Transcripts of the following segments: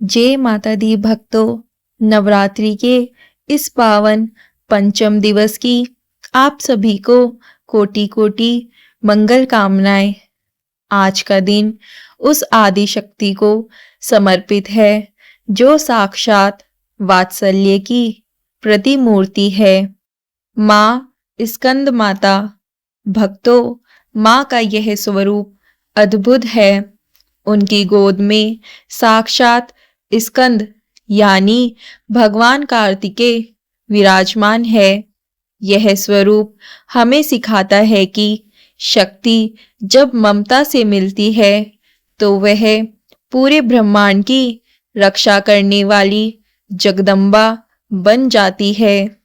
जय माता दी भक्तों, नवरात्रि के इस पावन पंचम दिवस की आप सभी को कोटि कोटि मंगल कामनाएं। आज का दिन उस आदि शक्ति को समर्पित है जो साक्षात वात्सल्य की प्रतिमूर्ति है, माँ स्कंद माता। भक्तों, माँ का यह स्वरूप अद्भुत है। उनकी गोद में साक्षात स्कंद यानी भगवान कार्तिकेय विराजमान है। यह स्वरूप हमें सिखाता है कि शक्ति जब ममता से मिलती है तो वह पूरे ब्रह्मांड की रक्षा करने वाली जगदम्बा बन जाती है।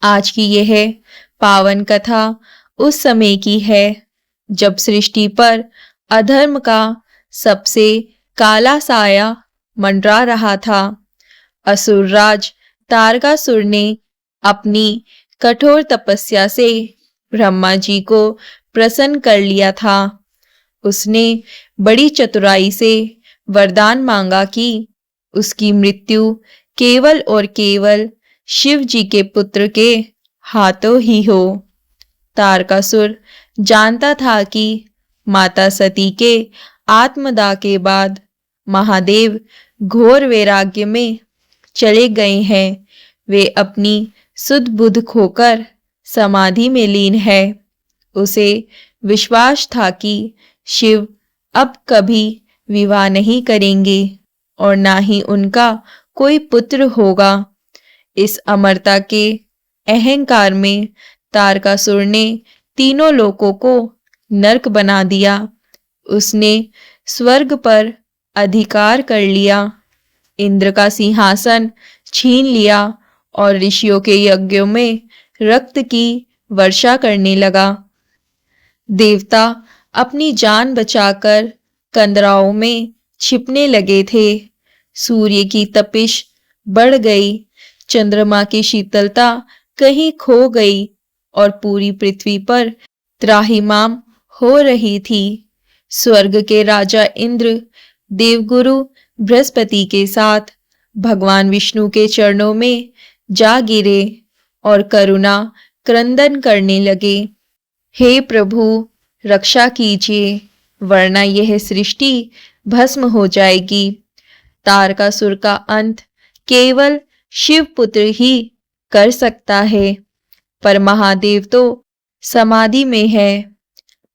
आज की यह पावन कथा उस समय की है जब सृष्टि पर अधर्म का सबसे काला साया मंडरा रहा था। असुरराज तारकासुर ने अपनी कठोर तपस्या से ब्रह्मा जी को प्रसन्न कर लिया था। उसने बड़ी चतुराई से वरदान मांगा कि उसकी मृत्यु केवल और केवल शिव जी के पुत्र के हाथों ही हो। तारकासुर जानता था कि माता सती के आत्मदाह के बाद महादेव घोर वैराग्य में चले गए हैं। वे अपनी सुध बुध खोकर समाधि में लीन है। उसे विश्वास था कि शिव अब कभी विवाह नहीं करेंगे और ना ही उनका कोई पुत्र होगा। इस अमरता के अहंकार में तारकासुर ने तीनों लोकों को नरक बना दिया। उसने स्वर्ग पर अधिकार कर लिया, इंद्र का सिंहासन छीन लिया और ऋषियों के यज्ञों में रक्त की वर्षा करने लगा। देवता अपनी जान बचाकर कंदराओं में छिपने लगे थे। सूर्य की तपिश बढ़ गई, चंद्रमा की शीतलता कहीं खो गई और पूरी पृथ्वी पर त्राहिमाम हो रही थी। स्वर्ग के राजा इंद्र देवगुरु बृहस्पति के साथ भगवान विष्णु के चरणों में जा गिरे और करुणा क्रंदन करने लगे। हे प्रभु, रक्षा कीजिए, वरना यह सृष्टि भस्म हो जाएगी। तारकासुर का अंत केवल शिव पुत्र ही कर सकता है, पर महादेव तो समाधि में है।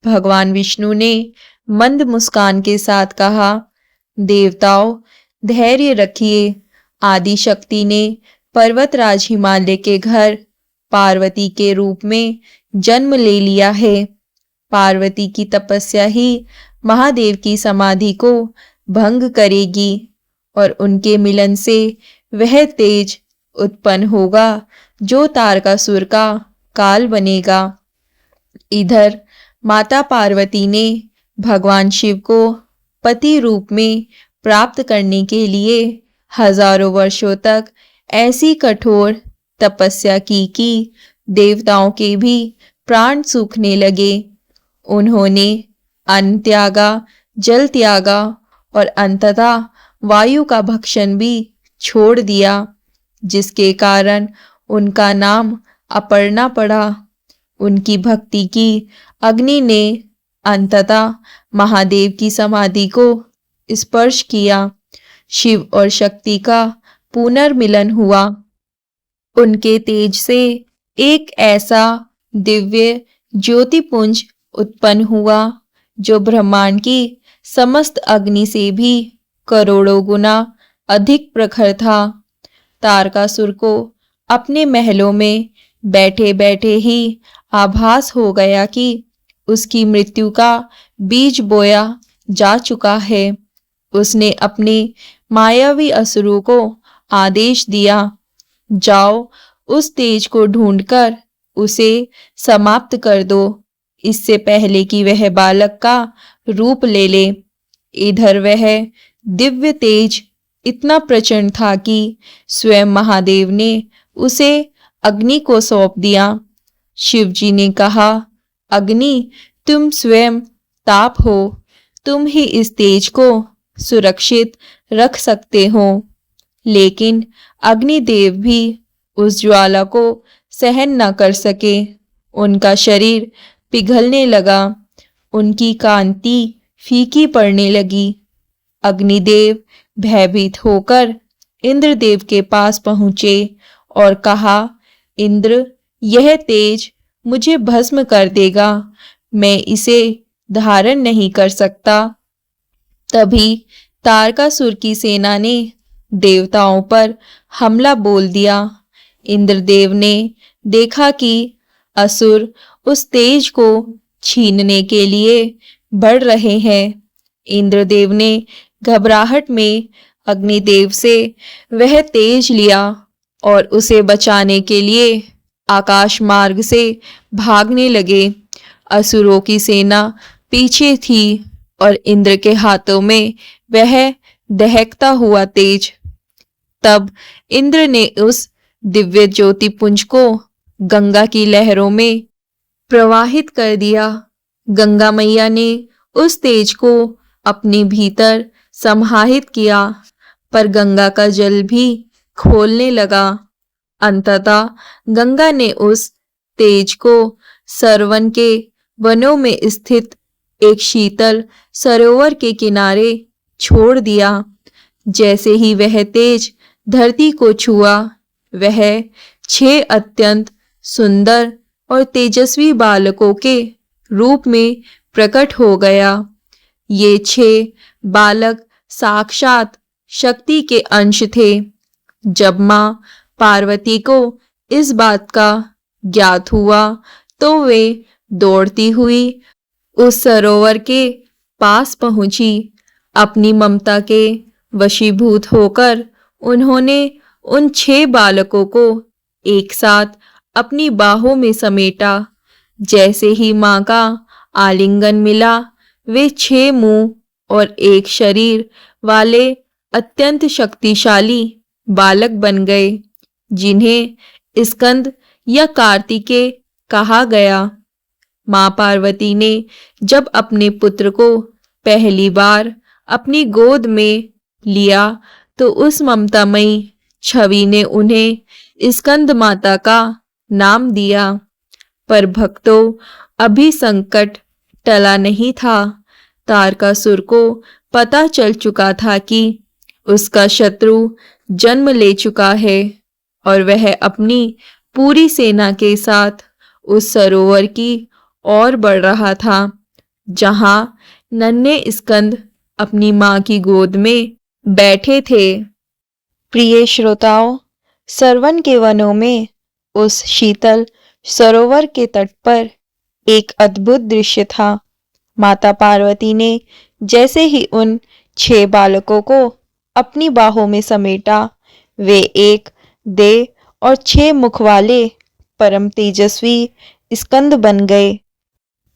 भगवान विष्णु ने मंद मुस्कान के साथ कहा, देवताओं धैर्य रखिए। आदि शक्ति ने पर्वतराज हिमालय के घर पार्वती के रूप में जन्म ले लिया है। पार्वती की तपस्या ही महादेव की समाधि को भंग करेगी और उनके मिलन से वह तेज उत्पन्न होगा जो तारकासुर का काल बनेगा। इधर माता पार्वती ने भगवान शिव को पति रूप में प्राप्त करने के लिए हजारों वर्षों तक ऐसी कठोर तपस्या की कि देवताओं के भी प्राण सूखने लगे। उन्होंने अन्न त्यागा, जल त्यागा और अंततः वायु का भक्षण भी छोड़ दिया, जिसके कारण उनका नाम अपर्णा पड़ा। उनकी भक्ति की अग्नि ने अंततः महादेव की समाधि को स्पर्श किया। शिव और शक्ति का पुनर्मिलन हुआ। उनके तेज से एक ऐसा दिव्य ज्योतिपुंज उत्पन्न हुआ जो ब्रह्मांड की समस्त अग्नि से भी करोड़ों गुना अधिक प्रखर था। तारकासुर को अपने महलों में बैठे बैठे ही आभास हो गया कि उसकी मृत्यु का बीज बोया जा चुका है। उसने अपने मायावी असुरों को आदेश दिया, जाओ उस तेज को ढूंढकर उसे समाप्त कर दो, इससे पहले कि वह बालक का रूप ले ले। इधर वह दिव्य तेज इतना प्रचंड था कि स्वयं महादेव ने उसे अग्नि को सौंप दिया। शिव जी ने कहा, अग्नि तुम स्वयं ताप हो, तुम ही इस तेज को सुरक्षित रख सकते हो, लेकिन अग्निदेव भी उस ज्वाला को सहन न कर सके। उनका शरीर पिघलने लगा, उनकी कांति फीकी पड़ने लगी। अग्निदेव भयभीत होकर इंद्रदेव के पास पहुंचे और कहा, इंद्र, यह तेज मुझे भस्म कर देगा, मैं इसे धारण नहीं कर सकता। तभी तारकासुर की सेना ने देवताओं पर हमला बोल दिया। इंद्रदेव ने देखा कि असुर उस तेज को छीनने के लिए बढ़ रहे हैं। इंद्रदेव ने घबराहट में अग्निदेव से वह तेज लिया और उसे बचाने के लिए आकाश मार्ग से भागने लगे। असुरों की सेना पीछे थी और इंद्र के हाथों में वह दहकता हुआ तेज। तब इंद्र ने उस दिव्य ज्योति पुंज को गंगा की लहरों में प्रवाहित कर दिया। गंगा मैया ने उस तेज को अपने भीतर समाहित किया, पर गंगा का जल भी खोलने लगा। अंततः गंगा ने उस तेज को सरवन के वनों में स्थित एक शीतल सरोवर के किनारे छोड़ दिया। जैसे ही वह तेज धरती को छुआ, वह 6 अत्यंत सुंदर और तेजस्वी बालकों के रूप में प्रकट हो गया। ये 6 बालक साक्षात शक्ति के अंश थे। जब मां पार्वती को इस बात का ज्ञात हुआ तो वे दौड़ती हुई उस सरोवर के पास पहुंची। अपनी ममता के वशीभूत होकर उन्होंने उन 6 बालकों को एक साथ अपनी बाहों में समेटा। जैसे ही मां का आलिंगन मिला, वे 6 मुंह और एक शरीर वाले अत्यंत शक्तिशाली बालक बन गए, जिन्हें स्कंद या कार्तिकेय कहा गया। मां पार्वती ने जब अपने पुत्र को पहली बार अपनी गोद में लिया तो उस ममतामयी छवि ने उन्हें स्कंद माता का नाम दिया। पर भक्तों, अभी संकट टला नहीं था। तारकासुर को पता चल चुका था कि उसका शत्रु जन्म ले चुका है और वह अपनी पूरी सेना के साथ उस सरोवर की ओर बढ़ रहा था, जहां नन्हे स्कंद अपनी मां की गोद में बैठे थे। प्रिय श्रोताओं, सरवन के वनों में उस शीतल सरोवर के तट पर एक अद्भुत दृश्य था। माता पार्वती ने जैसे ही उन 6 बालकों को अपनी बाहों में समेटा, वे एक देह और 6 मुख वाले परम तेजस्वी स्कंद बन गए।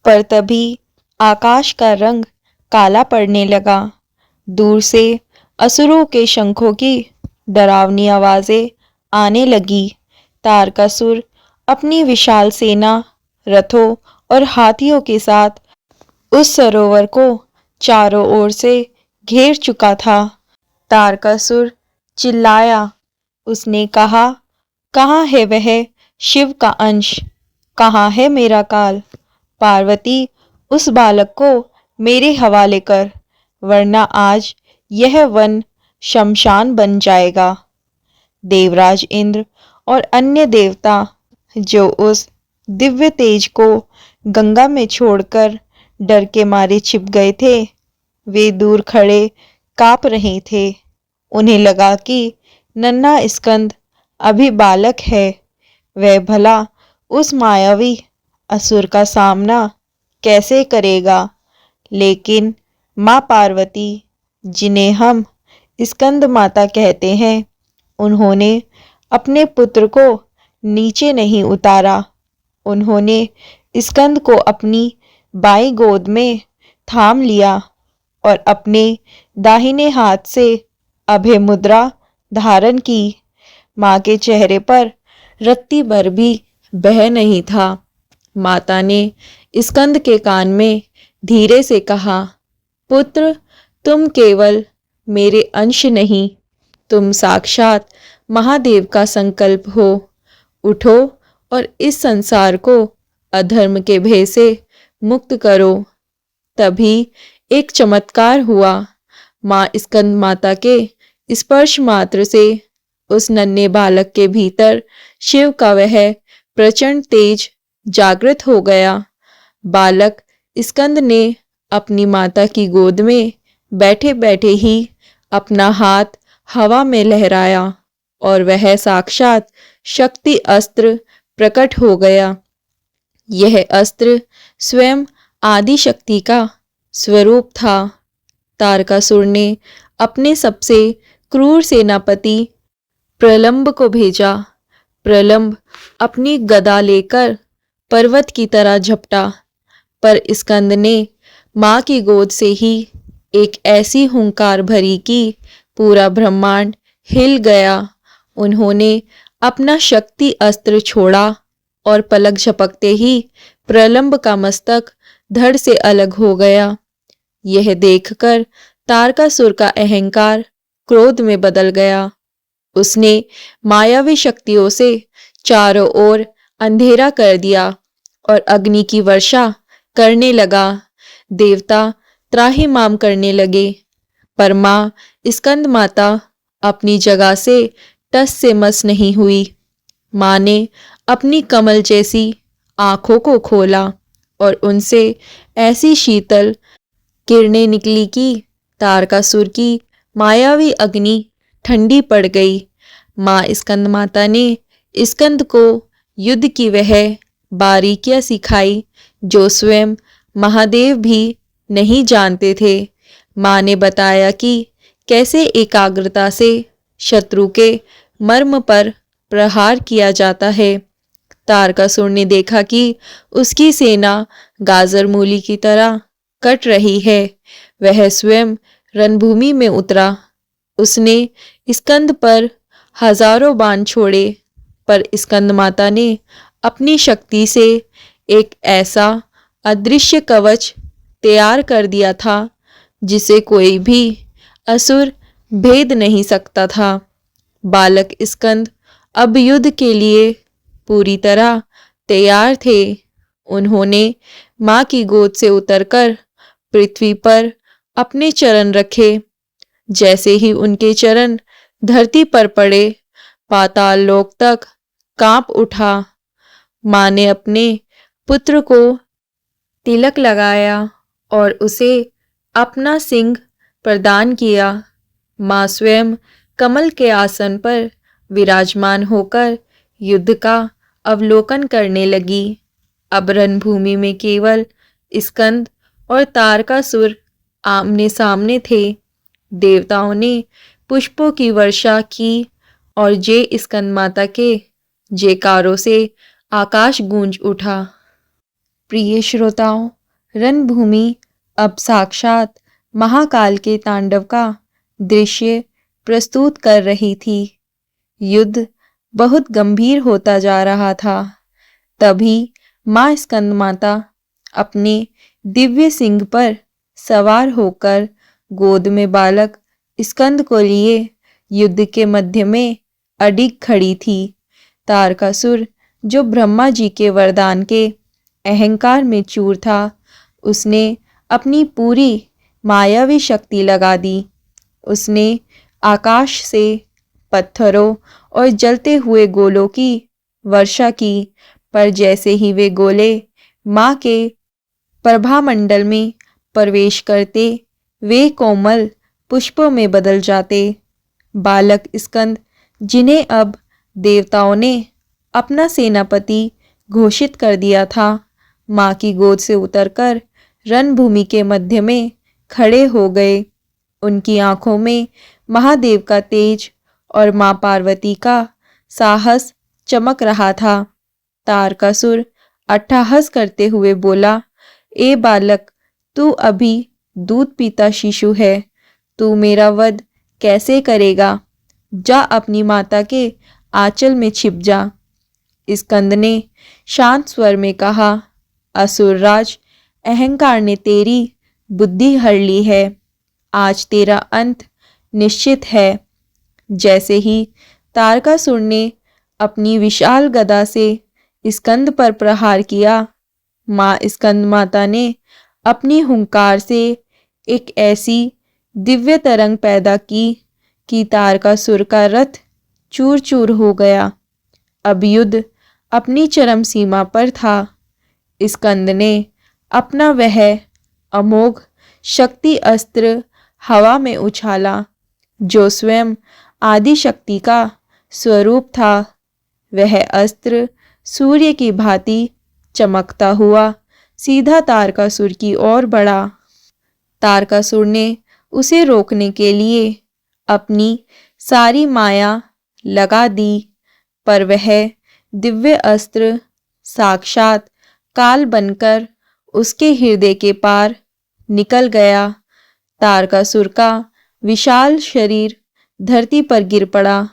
पर तभी आकाश का रंग काला पड़ने लगा। दूर से असुरों के शंखों की डरावनी आवाजें आने लगी। तारकासुर अपनी विशाल सेना, रथों और हाथियों के साथ उस सरोवर को चारों ओर से घेर चुका था। तारकासुर चिल्लाया। उसने कहा, कहाँ है वह शिव का अंश? कहाँ है मेरा काल? पार्वती, उस बालक को मेरे हवाले कर, वरना आज यह वन शमशान बन जाएगा। देवराज इंद्र और अन्य देवता जो उस दिव्य तेज को गंगा में छोड़कर डर के मारे छिप गए थे, वे दूर खड़े कांप रहे थे। उन्हें लगा कि नन्हा स्कंद अभी बालक है, वह भला उस मायावी असुर का सामना कैसे करेगा। लेकिन माँ पार्वती, जिन्हें हम स्कंद माता कहते हैं, उन्होंने अपने पुत्र को नीचे नहीं उतारा। उन्होंने स्कंद को अपनी बाईं गोद में थाम लिया और अपने दाहिने हाथ से अभय मुद्रा धारण की। मां के चेहरे पर रत्ती भर भी बह नहीं था। माता ने स्कंद के कान में धीरे से कहा, पुत्र, तुम केवल मेरे अंश नहीं, तुम साक्षात महादेव का संकल्प हो। उठो और इस संसार को अधर्म के भय से मुक्त करो। तभी एक चमत्कार हुआ। माँ स्कंद माता के स्पर्श मात्र से उस नन्हे बालक के भीतर शिव का वह प्रचंड तेज जागृत हो गया। बालक स्कंद ने अपनी माता की गोद में बैठे बैठे ही अपना हाथ हवा में लहराया और वह साक्षात शक्ति अस्त्र प्रकट हो गया। यह अस्त्र स्वयं आदि शक्ति का स्वरूप था। तारकासुर ने अपने सबसे क्रूर सेनापति प्रलंब को भेजा। प्रलंब अपनी गदा लेकर पर्वत की तरह झपटा, पर स्कंद ने माँ की गोद से ही एक ऐसी हुंकार भरी कि पूरा ब्रह्मांड हिल गया। उन्होंने अपना शक्ति अस्त्र छोड़ा और पलक झपकते ही प्रलंब का मस्तक धड़ से अलग हो गया। यह देखकर तारकासुर का अहंकार क्रोध में बदल गया। उसने मायावी शक्तियों से चारों ओर अंधेरा कर दिया और अग्नि की वर्षा करने लगा। देवता त्राहिमाम करने लगे, पर माँ स्कंद माता अपनी जगह से टस से मस नहीं हुई। माँ ने अपनी कमल जैसी आंखों को खोला और उनसे ऐसी शीतल किरणें निकली कि तारकासुर की मायावी अग्नि ठंडी पड़ गई। माँ स्कंद माता ने स्कंद को युद्ध की वह बारीकियां सिखाई जो स्वयं महादेव भी नहीं जानते थे। माँ ने बताया कि कैसे एकाग्रता से शत्रु के मर्म पर प्रहार किया जाता है। तारकासुर ने देखा कि उसकी सेना गाजर मूली की तरह कट रही है। वह स्वयं रणभूमि में उतरा। उसने स्कंद पर हजारों बाण छोड़े, पर स्कंद माता ने अपनी शक्ति से एक ऐसा अदृश्य कवच तैयार कर दिया था जिसे कोई भी असुर भेद नहीं सकता था। बालक स्कंद अब युद्ध के लिए पूरी तरह तैयार थे। उन्होंने माँ की गोद से उतरकर पृथ्वी पर अपने चरण रखे। जैसे ही उनके चरण धरती पर पड़े, पाताल लोक तक कांप उठा। माँ ने अपने पुत्र को तिलक लगाया और उसे अपना सिंह प्रदान किया। माँ स्वयं कमल के आसन पर विराजमान होकर युद्ध का अवलोकन करने लगी। अब रणभूमि में केवल स्कंद और तारकासुर आमने सामने थे। देवताओं ने पुष्पों की वर्षा की और जय स्कंद माता के जयकारों से आकाश गूंज उठा। प्रिय श्रोताओं, रणभूमि अब साक्षात महाकाल के तांडव का दृश्य प्रस्तुत कर रही थी। युद्ध बहुत गंभीर होता जा रहा था। तभी माँ स्कंद माता अपने दिव्य सिंह पर सवार होकर गोद में बालक स्कंद को लिए युद्ध के मध्य में अडिग खड़ी थी। तारकासुर, जो ब्रह्मा जी के वरदान के अहंकार में चूर था, उसने अपनी पूरी मायावी शक्ति लगा दी। उसने आकाश से पत्थरों और जलते हुए गोलों की वर्षा की, पर जैसे ही वे गोले माँ के प्रभामंडल में प्रवेश करते, वे कोमल पुष्पों में बदल जाते। बालक स्कंद, जिन्हें अब देवताओं ने अपना सेनापति घोषित कर दिया था, माँ की गोद से उतरकर रणभूमि के मध्य में खड़े हो गए। उनकी आंखों में महादेव का तेज और माँ पार्वती का साहस चमक रहा था। तारकासुर अट्टहास करते हुए बोला, ए बालक, तू अभी दूध पीता शिशु है। तू मेरा वध कैसे करेगा? जा अपनी माता के आंचल में छिप जा। स्कंद ने शांत स्वर में कहा, असुरराज, अहंकार ने तेरी बुद्धि हर ली है। आज तेरा अंत निश्चित है। जैसे ही तारकासुर ने अपनी विशाल गदा से स्कंद पर प्रहार किया, माँ स्कंद माता ने अपनी हुंकार से एक ऐसी दिव्य तरंग पैदा की कि तारकासुर का रथ चूर चूर हो गया। अब युद्ध अपनी चरम सीमा पर था। स्कंद ने अपना वह अमोघ शक्ति अस्त्र हवा में उछाला जो स्वयं आदि शक्ति का स्वरूप था। वह अस्त्र सूर्य की भांति चमकता हुआ सीधा तारकासुर की ओर बढ़ा। तारकासुर ने उसे रोकने के लिए अपनी सारी माया लगा दी, पर वह दिव्य अस्त्र साक्षात काल बनकर उसके हृदय के पार निकल गया। तारकासुर का विशाल शरीर धरती पर गिर पड़ा।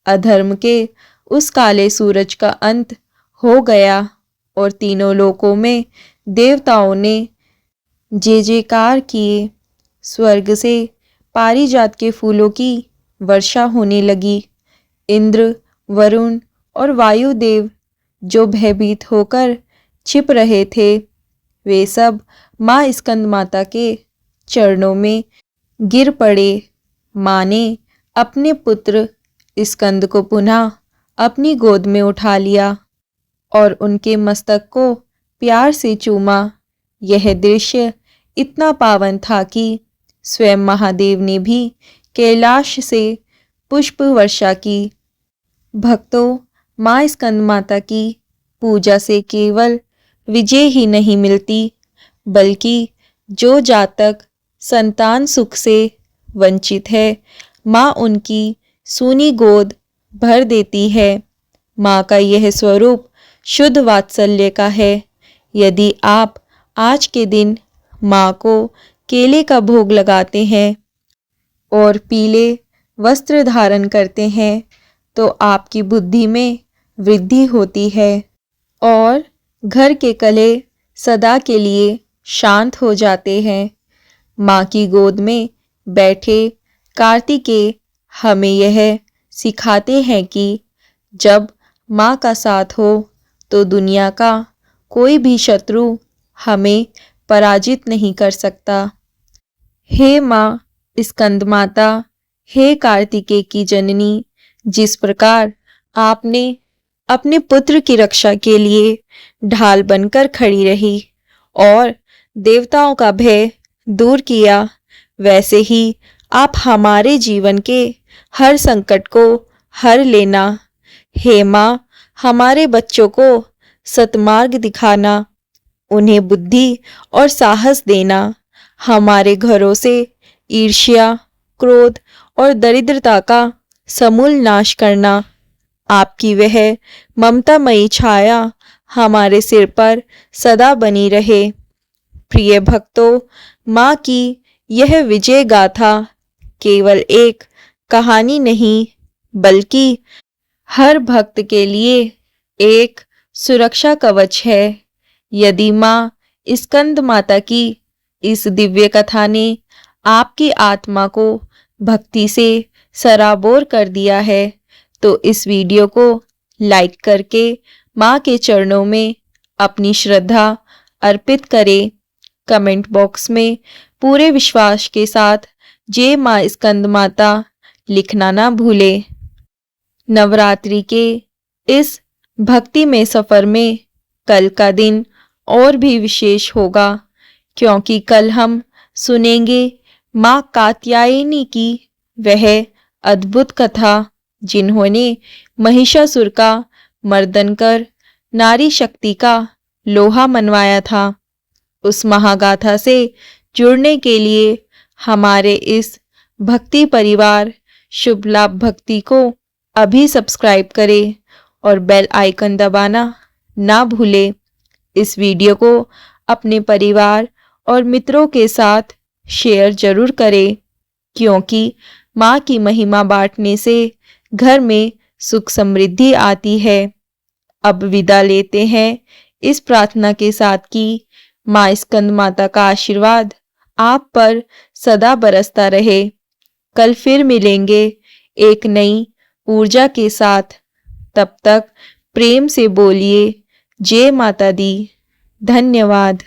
अधर्म के उस काले सूरज का अंत हो गया और तीनों लोकों में देवताओं ने जय जयकार किए। स्वर्ग से पारिजात के फूलों की वर्षा होने लगी। इंद्र, वरुण और वायुदेव जो भयभीत होकर छिप रहे थे, वे सब माँ स्कंद माता के चरणों में गिर पड़े। माँ ने अपने पुत्र स्कंद को पुनः अपनी गोद में उठा लिया और उनके मस्तक को प्यार से चूमा। यह दृश्य इतना पावन था कि स्वयं महादेव ने भी कैलाश से पुष्प वर्षा की। भक्तों, माँ स्कंद माता की पूजा से केवल विजय ही नहीं मिलती, बल्कि जो जातक संतान सुख से वंचित है, माँ उनकी सूनी गोद भर देती है। माँ का यह स्वरूप शुद्ध वात्सल्य का है। यदि आप आज के दिन माँ को केले का भोग लगाते हैं और पीले वस्त्र धारण करते हैं, तो आपकी बुद्धि में वृद्धि होती है और घर के कलह सदा के लिए शांत हो जाते हैं। माँ की गोद में बैठे कार्तिकेय हमें यह सिखाते हैं कि जब माँ का साथ हो तो दुनिया का कोई भी शत्रु हमें पराजित नहीं कर सकता। हे माँ स्कंद माता, हे कार्तिकेय की जननी, जिस प्रकार आपने अपने पुत्र की रक्षा के लिए ढाल बनकर खड़ी रही और देवताओं का भय दूर किया, वैसे ही आप हमारे जीवन के हर संकट को हर लेना। हे माँ, हमारे बच्चों को सतमार्ग दिखाना, उन्हें बुद्धि और साहस देना, हमारे घरों से ईर्ष्या, क्रोध और दरिद्रता का समूल नाश करना। आपकी वह ममतामयी छाया हमारे सिर पर सदा बनी रहे। प्रिय भक्तों, माँ की यह विजय गाथा केवल एक कहानी नहीं, बल्कि हर भक्त के लिए एक सुरक्षा कवच है। यदि माँ स्कंद माता की इस दिव्य कथा ने आपकी आत्मा को भक्ति से सराबोर कर दिया है, तो इस वीडियो को लाइक करके माँ के चरणों में अपनी श्रद्धा अर्पित करें। कमेंट बॉक्स में पूरे विश्वास के साथ जय माँ स्कंद माता लिखना ना भूलें। नवरात्रि के इस भक्ति में सफर में कल का दिन और भी विशेष होगा, क्योंकि कल हम सुनेंगे माँ कात्यायनी की वह अद्भुत कथा, जिन्होंने महिषासुर का मर्दन कर नारी शक्ति का लोहा मनवाया था। उस महागाथा से जुड़ने के लिए हमारे इस भक्ति परिवार शुभ लाभ भक्ति को अभी सब्सक्राइब करें और बेल आइकन दबाना ना भूलें। इस वीडियो को अपने परिवार और मित्रों के साथ शेयर जरूर करें, क्योंकि माँ की महिमा बांटने से घर में सुख समृद्धि आती है। अब विदा लेते हैं इस प्रार्थना के साथ कि माँ स्कंद माता का आशीर्वाद आप पर सदा बरसता रहे। कल फिर मिलेंगे एक नई ऊर्जा के साथ। तब तक प्रेम से बोलिए जय माता दी। धन्यवाद।